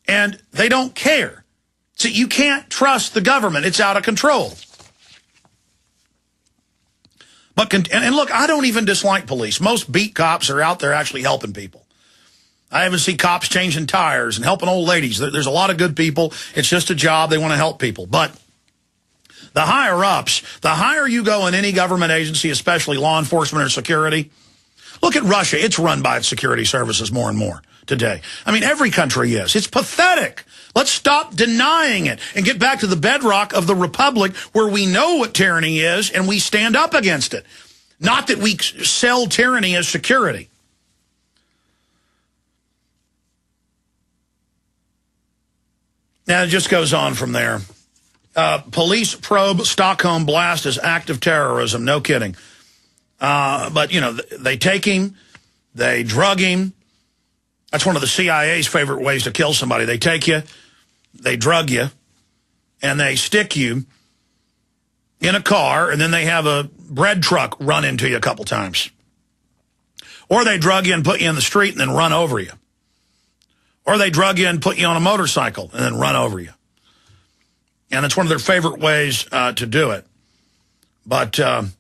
And they don't care. So you can't trust the government. It's out of control. But and look, I don't even dislike police. Most beat cops are out there actually helping people. I haven't seen cops changing tires and helping old ladies. There's a lot of good people. It's just a job. They want to help people. But the higher ups, the higher you go in any government agency, especially law enforcement or security. Look at Russia. It's run by its security services more and more today. I mean, every country is. It's pathetic. Let's stop denying it and get back to the bedrock of the republic where we know what tyranny is and we stand up against it. Not that we sell tyranny as security. Now, it just goes on from there. Police probe Stockholm blast as act of terrorism. No kidding. But, you know, they take him, they drug him. That's one of the CIA's favorite ways to kill somebody. They take you, they drug you, and they stick you in a car, and then they have a bread truck run into you a couple times. Or they drug you and put you in the street and then run over you. Or they drug you and put you on a motorcycle and then run over you. And it's one of their favorite ways to do it. But that's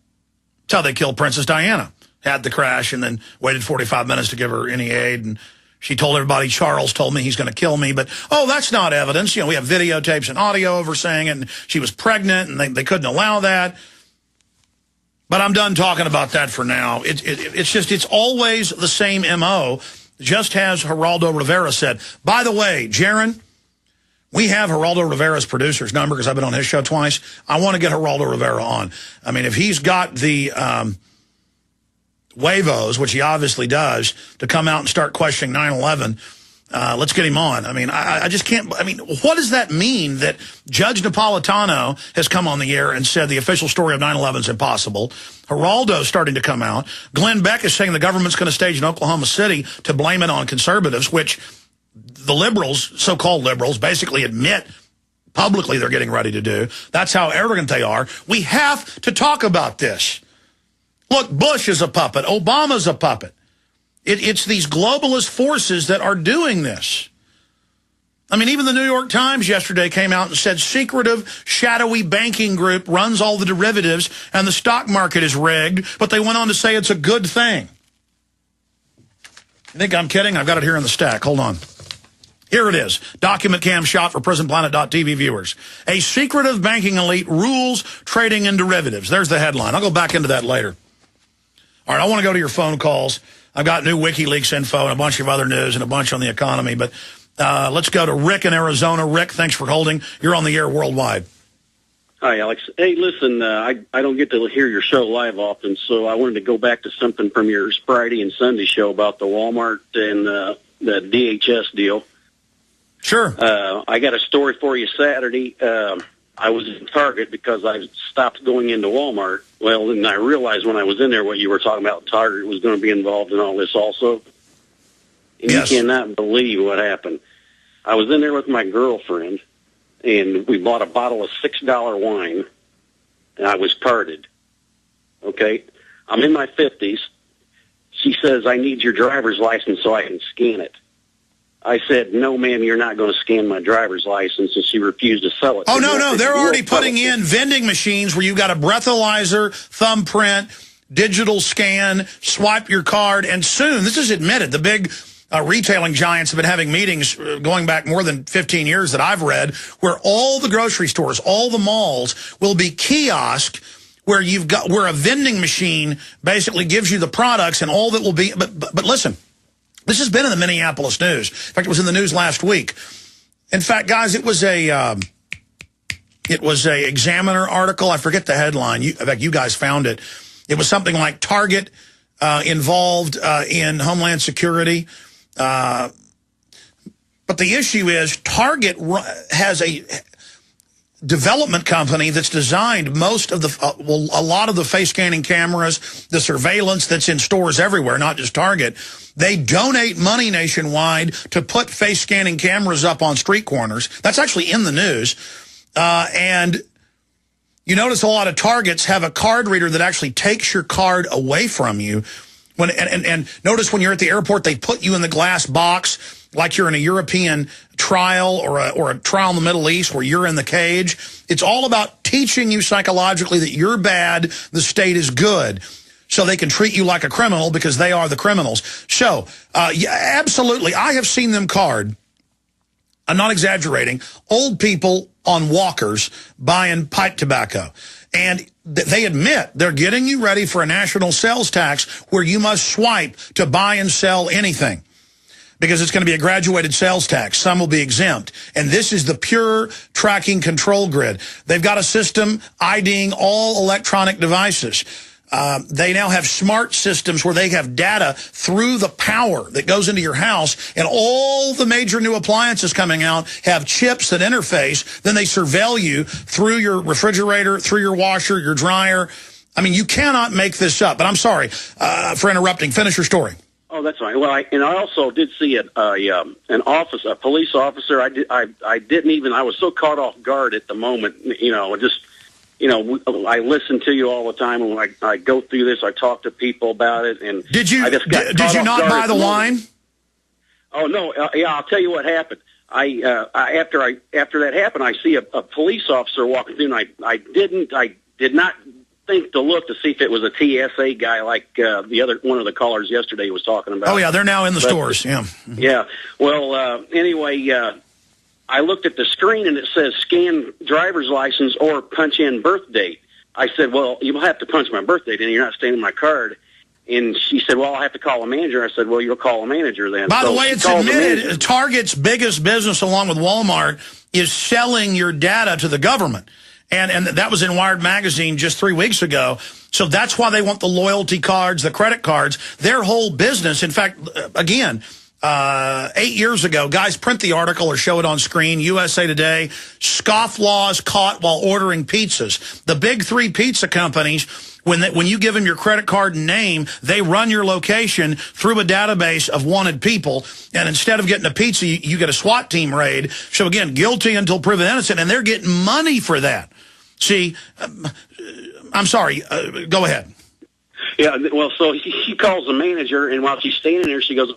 how they killed Princess Diana. Had the crash and then waited 45 minutes to give her any aid. And she told everybody, Charles told me he's going to kill me. But, oh, that's not evidence. You know, we have videotapes and audio of her saying it. And she was pregnant and they couldn't allow that. But I'm done talking about that for now. It's always the same M.O., just as Geraldo Rivera said. By the way, Jaron, we have Geraldo Rivera's producer's number because I've been on his show twice. I want to get Geraldo Rivera on. I mean, if he's got the huevos, which he obviously does, to come out and start questioning 9/11, let's get him on. I mean, I just can't. I mean, what does that mean that Judge Napolitano has come on the air and said the official story of 9/11 is impossible? Geraldo's starting to come out. Glenn Beck is saying the government's going to stage in Oklahoma City to blame it on conservatives, which the liberals, so-called liberals, basically admit publicly they're getting ready to do. That's how arrogant they are. We have to talk about this. Look, Bush is a puppet. Obama's a puppet. It's these globalist forces that are doing this. I mean, even the New York Times yesterday came out and said secretive, shadowy banking group runs all the derivatives and the stock market is rigged, but they went on to say it's a good thing. You think I'm kidding? I've got it here in the stack. Hold on. Here it is. Document cam shot for PrisonPlanet.tv viewers. A secretive banking elite rules trading in derivatives. There's the headline. I'll go back into that later. All right, I want to go to your phone calls. I've got new WikiLeaks info and a bunch of other news and a bunch on the economy. But let's go to Rick in Arizona. Rick, thanks for holding. You're on the air worldwide. Hi, Alex. Hey, listen, I don't get to hear your show live often, so I wanted to go back to something from your Friday and Sunday show about the Walmart and the DHS deal. Sure. I got a story for you Saturday. I was in Target because I stopped going into Walmart. Well, and I realized when I was in there what you were talking about, Target was going to be involved in all this also. And yes. You cannot believe what happened. I was in there with my girlfriend, and we bought a bottle of $6 wine, and I was carded. Okay? I'm in my 50s. She says, I need your driver's license so I can scan it. I said, no, ma'am, you're not going to scan my driver's license, and she refused to sell it. Oh, no, they're already putting in vending machines where you've got a breathalyzer, thumbprint, digital scan, swipe your card, and soon, this is admitted, the big retailing giants have been having meetings going back more than 15 years that I've read, where all the grocery stores, all the malls will be kiosk where where a vending machine basically gives you the products and all that will be, but listen. This has been in the Minneapolis news. In fact, it was in the news last week. In fact, guys, it was a Examiner article. I forget the headline. In fact, you guys found it. It was something like Target involved in Homeland Security. But the issue is Target has a development company that's designed most of a lot of the face scanning cameras, the surveillance that's in stores everywhere, not just Target. They donate money nationwide to put face scanning cameras up on street corners. That's actually in the news. And you notice a lot of Targets have a card reader that actually takes your card away from you. And notice when you're at the airport, they put you in the glass box like you're in a European trial or a trial in the Middle East where you're in the cage. It's all about teaching you psychologically that you're bad, the state is good, so they can treat you like a criminal because they are the criminals. So, yeah, absolutely, I have seen them card, I'm not exaggerating, old people on walkers buying pipe tobacco. And they admit they're getting you ready for a national sales tax where you must swipe to buy and sell anything, because it's going to be a graduated sales tax. Some will be exempt. And this is the pure tracking control grid. They've got a system IDing all electronic devices. They now have smart systems where they have data through the power that goes into your house, and all the major new appliances coming out have chips that interface. Then they surveil you through your refrigerator, through your washer, your dryer. I mean, you cannot make this up. But I'm sorry for interrupting. Finish your story. Oh, that's fine. Well, I also did see a police officer. I was so caught off guard at the moment, I listen to you all the time, and when I go through this, I talk to people about it. And did you not buy the wine? Oh no, yeah, I'll tell you what happened. After that happened, I see a police officer walking through, and I did not think to look to see if it was a TSA guy like one of the callers yesterday was talking about. Oh yeah, they're now in the stores. Yeah. Yeah. Well, anyway. I looked at the screen, and it says scan driver's license or punch in birth date. I said, well, you'll have to punch my birth date in. You're not scanning my card. And she said, well, I'll have to call a manager. I said, well, you'll call a manager then. By the way, it's admitted Target's biggest business, along with Walmart, is selling your data to the government. And that was in Wired Magazine just 3 weeks ago. So that's why they want the loyalty cards, the credit cards, their whole business. In fact, again, 8 years ago, guys, print the article or show it on screen. USA Today, scofflaws caught while ordering pizzas. The big three pizza companies, when you give them your credit card and name, they run your location through a database of wanted people. And instead of getting a pizza, you get a SWAT team raid. So again, guilty until proven innocent, and they're getting money for that. See, I'm sorry. Go ahead. Yeah, well, so she calls the manager, and while she's standing there, she goes,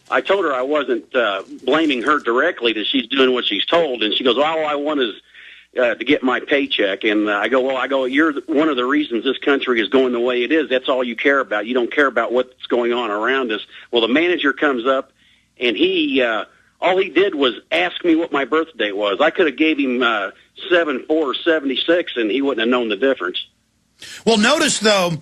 I told her I wasn't blaming her directly, that she's doing what she's told. And she goes, all I want is to get my paycheck. And I go, you're one of the reasons this country is going the way it is. That's all you care about. You don't care about what's going on around us. Well, the manager comes up, and all he did was ask me what my birth date was. I could have gave him 7476, and he wouldn't have known the difference. Well, notice, though,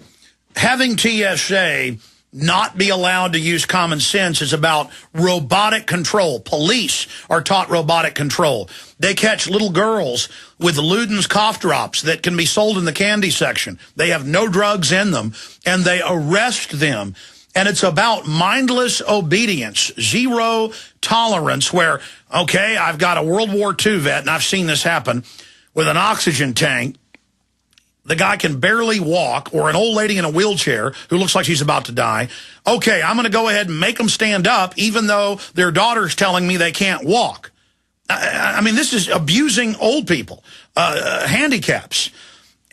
having TSA not be allowed to use common sense is about robotic control. Police are taught robotic control. They catch little girls with Luden's cough drops that can be sold in the candy section. They have no drugs in them, and they arrest them. And it's about mindless obedience, zero tolerance, where, okay, I've got a World War II vet, and I've seen this happen, with an oxygen tank. The guy can barely walk, or an old lady in a wheelchair who looks like she's about to die. Okay, I'm going to go ahead and make them stand up, even though their daughter's telling me they can't walk. I mean, this is abusing old people, handicaps.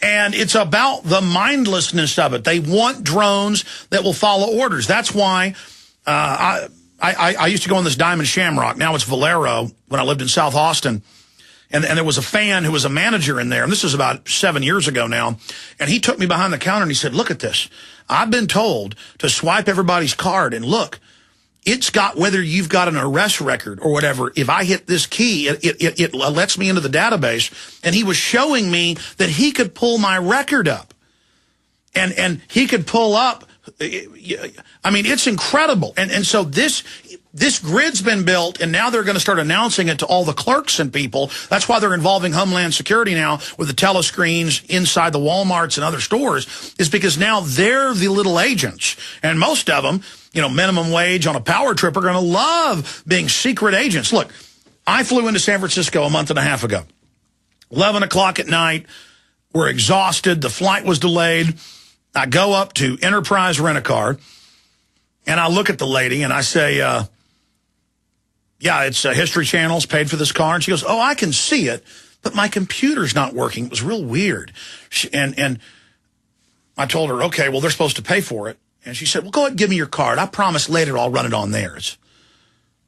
And it's about the mindlessness of it. They want drones that will follow orders. That's why I used to go on this Diamond Shamrock. Now it's Valero when I lived in South Austin. And there was a fan who was a manager in there, and this was about 7 years ago now, and he took me behind the counter and he said, look at this. I've been told to swipe everybody's card, and look, it's got whether you've got an arrest record or whatever. If I hit this key, it lets me into the database. And he was showing me that he could pull my record up. And he could pull up, I mean, it's incredible. And so this grid's been built, and now they're going to start announcing it to all the clerks and people. That's why they're involving Homeland Security now with the telescreens inside the Walmarts and other stores, is because now they're the little agents. And most of them, minimum wage on a power trip, are going to love being secret agents. Look, I flew into San Francisco a month and a half ago. 11 o'clock at night. We're exhausted. The flight was delayed. I go up to Enterprise Rent-A-Car, and I look at the lady, and I say, yeah, it's History Channel's paid for this car. And she goes, oh, I can see it, but my computer's not working. It was real weird. And I told her, okay, well, they're supposed to pay for it. And she said, well, go ahead and give me your card. I promise later I'll run it on theirs.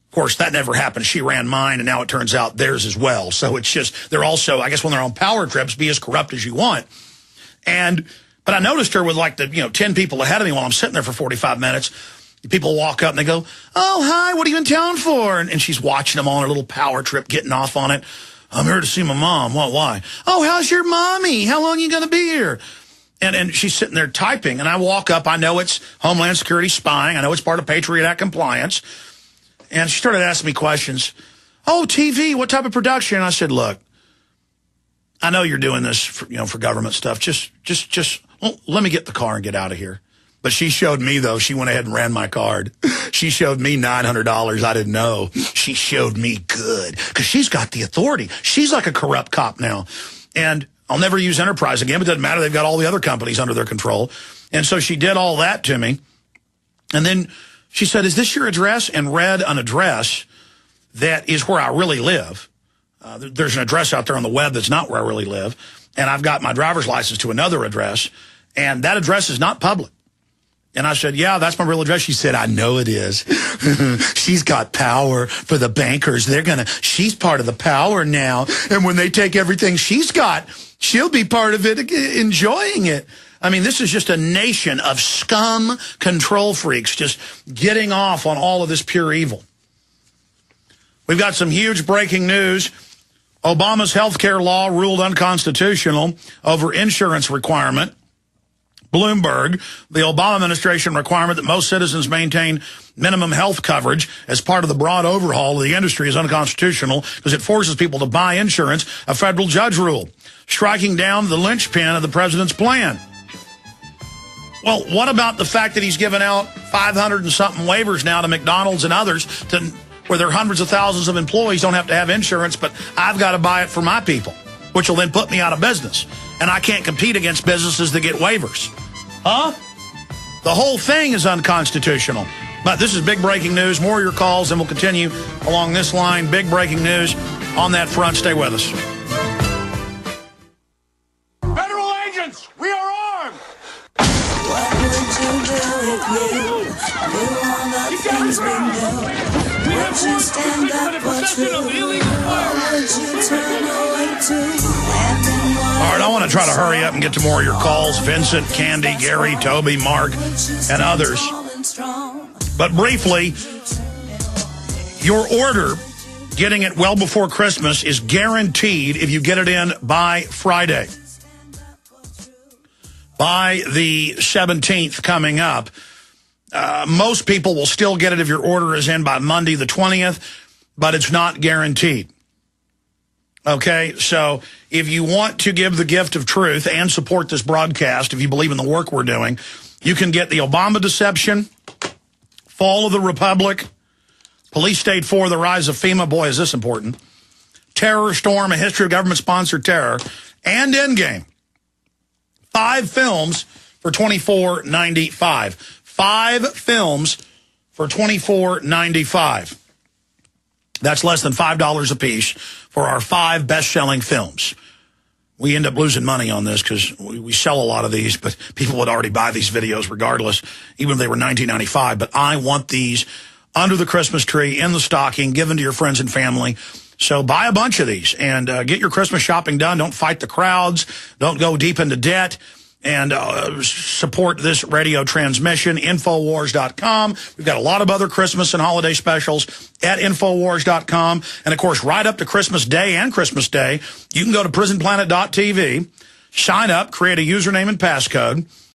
Of course, that never happened. She ran mine, and now it turns out theirs as well. So it's just, they're also, I guess when they're on power trips, be as corrupt as you want. But I noticed her with like the, 10 people ahead of me while I'm sitting there for 45 minutes. People walk up and they go, "Oh, hi, what are you in town for?" And she's watching them on her little power trip, getting off on it. "I'm here to see my mom." "Well, why?" "Oh, how's your mommy? How long are you going to be here?" And she's sitting there typing, and I walk up. I know it's Homeland Security spying. I know it's part of Patriot Act compliance. And she started asking me questions. "Oh, TV, what type of production?" And I said, "Look, I know you're doing this for government stuff. Just let me get the car and get out of here." But she showed me, though. She went ahead and ran my card. She showed me $900 I didn't know. She showed me good because she's got the authority. She's like a corrupt cop now. And I'll never use Enterprise again, but it doesn't matter. They've got all the other companies under their control. And so she did all that to me. And then she said, "Is this your address?" And read an address that is where I really live. There's an address out there on the web that's not where I really live. And I've got my driver's license to another address. And that address is not public. And I said, "Yeah, that's my real address." She said, "I know it is." She's got power for the bankers. She's part of the power now. And when they take everything she's got, she'll be part of it, enjoying it. I mean, this is just a nation of scum control freaks just getting off on all of this pure evil. We've got some huge breaking news. Obama's health care law ruled unconstitutional over insurance requirement. Bloomberg, the Obama administration requirement that most citizens maintain minimum health coverage as part of the broad overhaul of the industry is unconstitutional because it forces people to buy insurance, a federal judge ruled, striking down the linchpin of the president's plan. Well, what about the fact that he's given out 500 and something waivers now to McDonald's and others where there are hundreds of thousands of employees don't have to have insurance, but I've got to buy it for my people, which will then put me out of business. And I can't compete against businesses that get waivers. Huh? The whole thing is unconstitutional. But this is big breaking news. More of your calls, and we'll continue along this line. Big breaking news on that front. Stay with us. Federal agents, we are armed! What would you do if you knew all the things we know? Would you stand up for truth? Or would you turn away to? All right, I want to try to hurry up and get to more of your calls. Vincent, Candy, Gary, Toby, Mark, and others. But briefly, your order, getting it well before Christmas, is guaranteed if you get it in by Friday. By the 17th coming up. Most people will still get it if your order is in by Monday the 20th, but it's not guaranteed. Okay, so if you want to give the gift of truth and support this broadcast, if you believe in the work we're doing, you can get the Obama Deception, Fall of the Republic, Police State 4, The Rise of FEMA, boy, is this important, Terror Storm, A History of Government-Sponsored Terror, and Endgame. 5 films for $24.95. 5 films for $24.95. That's less than $5 a piece for our 5 best-selling films. We end up losing money on this because we sell a lot of these, but people would already buy these videos regardless, even if they were $19.95. But I want these under the Christmas tree, in the stocking, given to your friends and family. So buy a bunch of these and get your Christmas shopping done. Don't fight the crowds. Don't go deep into debt. And support this radio transmission, Infowars.com. We've got a lot of other Christmas and holiday specials at Infowars.com. And, of course, right up to Christmas Day and Christmas Day, you can go to prisonplanet.tv, sign up, create a username and passcode,